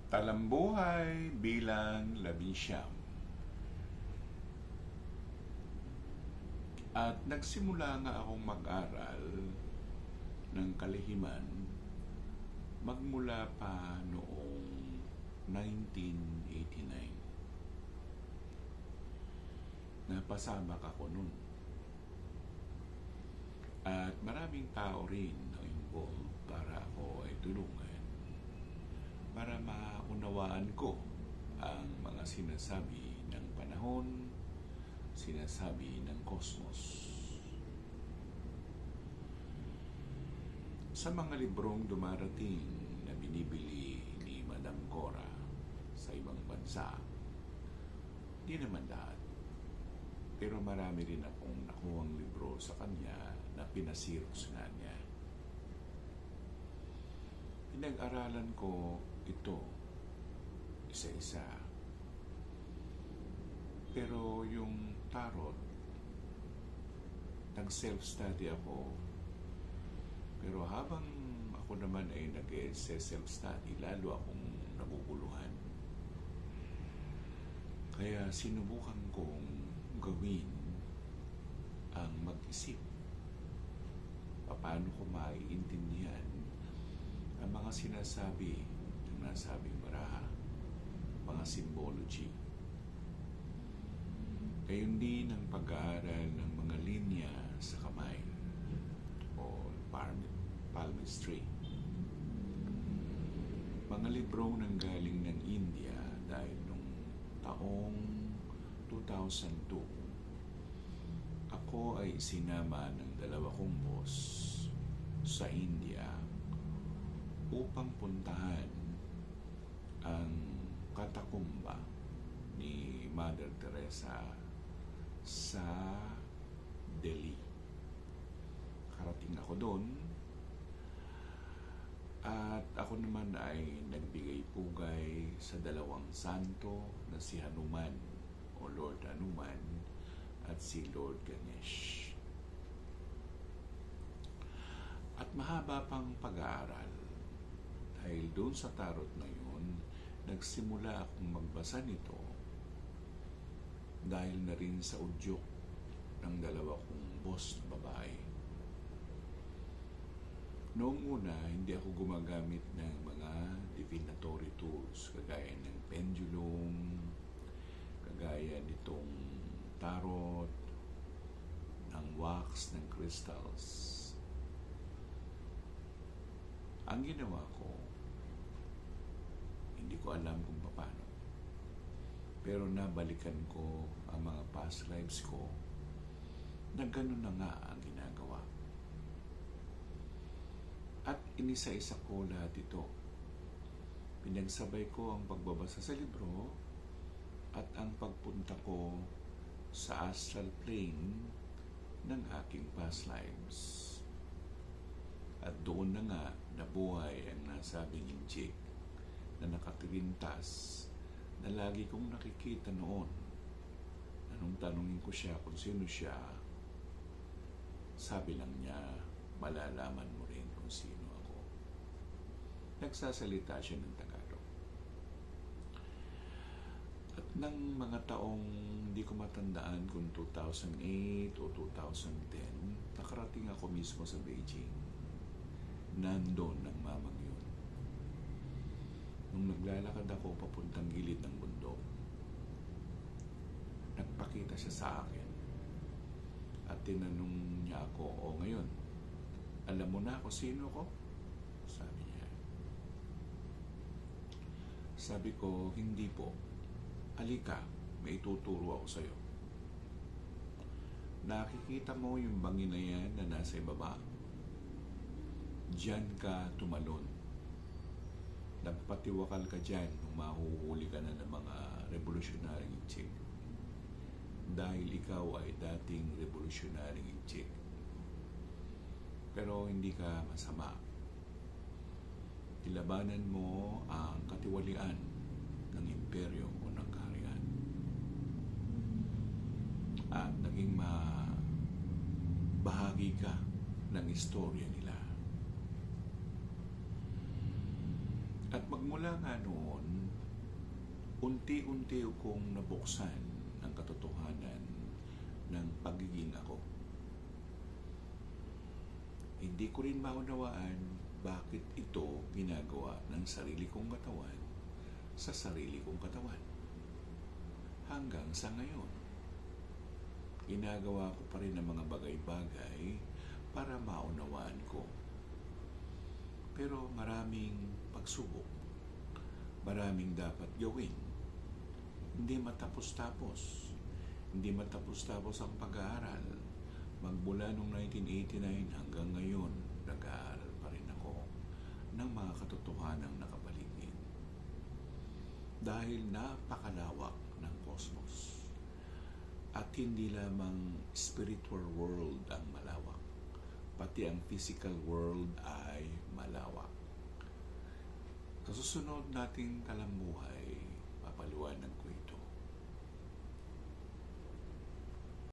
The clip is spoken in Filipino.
Talambuhay bilang labinsyam. At nagsimula nga akong mag-aral ng kalihiman magmula pa noong 1989. Napasabak ako nun. At maraming tao rin na involved para ako ay tulungan para maunawaan ko ang mga sinasabi ng panahon, sinasabi ng kosmos. Sa mga librong dumarating na binibili ni Madam Cora sa ibang bansa, di naman lahat. Pero marami rin akong nakuhang libro sa kanya na pinasiros nga niya. Pinag-aralan ko ito isa-isa. Pero yung tarot, nag-self-study ako. Pero habang ako naman ay nag-self-study, lalo akong naguguluhan. Kaya sinubukan kong gawin ang mag-isip. Paano ko maiintindihan ang mga sinasabi ng nasabing baraha, mga symbology. Gayon din ang pag-aaral ng mga linya sa kamay o palmistry. Mga libro nang galing ng India dahil nung taong 2002, ako ay sinama ng dalawa kong boss sa India upang puntahan ang katakumba ni Mother Teresa sa Delhi. Karating ako doon at ako naman ay nagbigay pugay sa dalawang santo na si Hanuman o Lord Hanuman at si Lord Ganesh. At mahaba pang pag-aaral. Dahil doon sa tarot na yun, nagsimula akong magbasa nito dahil na rin sa udyok ng dalawa kong boss na babae. Noong una, hindi ako gumagamit ng mga divinatory tools kagaya ng pendulum, kagaya nitong tarot, ng wax, ng crystals. Ang ginawa ko, hindi ko alam kung paano. Pero nabalikan ko ang mga past lives ko na ganun na nga ang ginagawa. At inisa-isa ko lahat ito. Pinagsabay ko ang pagbabasa sa libro at ang pagpunta ko sa astral plane ng aking past lives. At doon na nga nabuhay ang nasabing injik na nakatilintas na lagi kong nakikita noon. Anong tanungin ko siya kung sino siya, sabi lang niya, malalaman mo rin kung sino ako. Nagsasalita siya ng Tagalog. At ng mga taong hindi ko matandaan kung 2008 o 2010, nakarating ako mismo sa Beijing. Nandun ng mamang yun. Nung naglalakad ako papuntang gilid ng bundok, nagpakita siya sa akin at tinanong niya ako, "O ngayon, alam mo na ako sino ko?" Sabi niya. Sabi ko, "Hindi po. Halika, may ituturo ako sa'yo. Nakikita mo yung bangin na yan na nasa ibaba? Diyan ka tumalon. Nagpatiwakal ka dyan nung mahuhuli ka na ng mga revolutionary chick. Dahil ikaw ay dating revolutionary chick. Pero hindi ka masama. Ilabanan mo ang katiwalian ng imperyo o ng kaharian. At naging bahagi ka ng istorya nila. At magmula nga noon, unti-unti kong nabuksan ang katotohanan ng pagiging ako. Hindi ko rin maunawaan bakit ito ginagawa ng sarili kong katawan sa sarili kong katawan. Hanggang sa ngayon, ginagawa ko pa rin ang mga bagay-bagay para maunawaan ko. Pero maraming pagsubok, maraming dapat gawin. Hindi matapos-tapos. Hindi matapos-tapos ang pag-aaral. Magmula noong 1989 hanggang ngayon, nag-aaral pa rin ako ng mga katotohanang nakapaligid. Dahil napakalawak ng kosmos. At hindi lamang spiritual world ang malawak. Pati ang physical world ay malawak. Sa susunod nating talambuhay, papaliwanag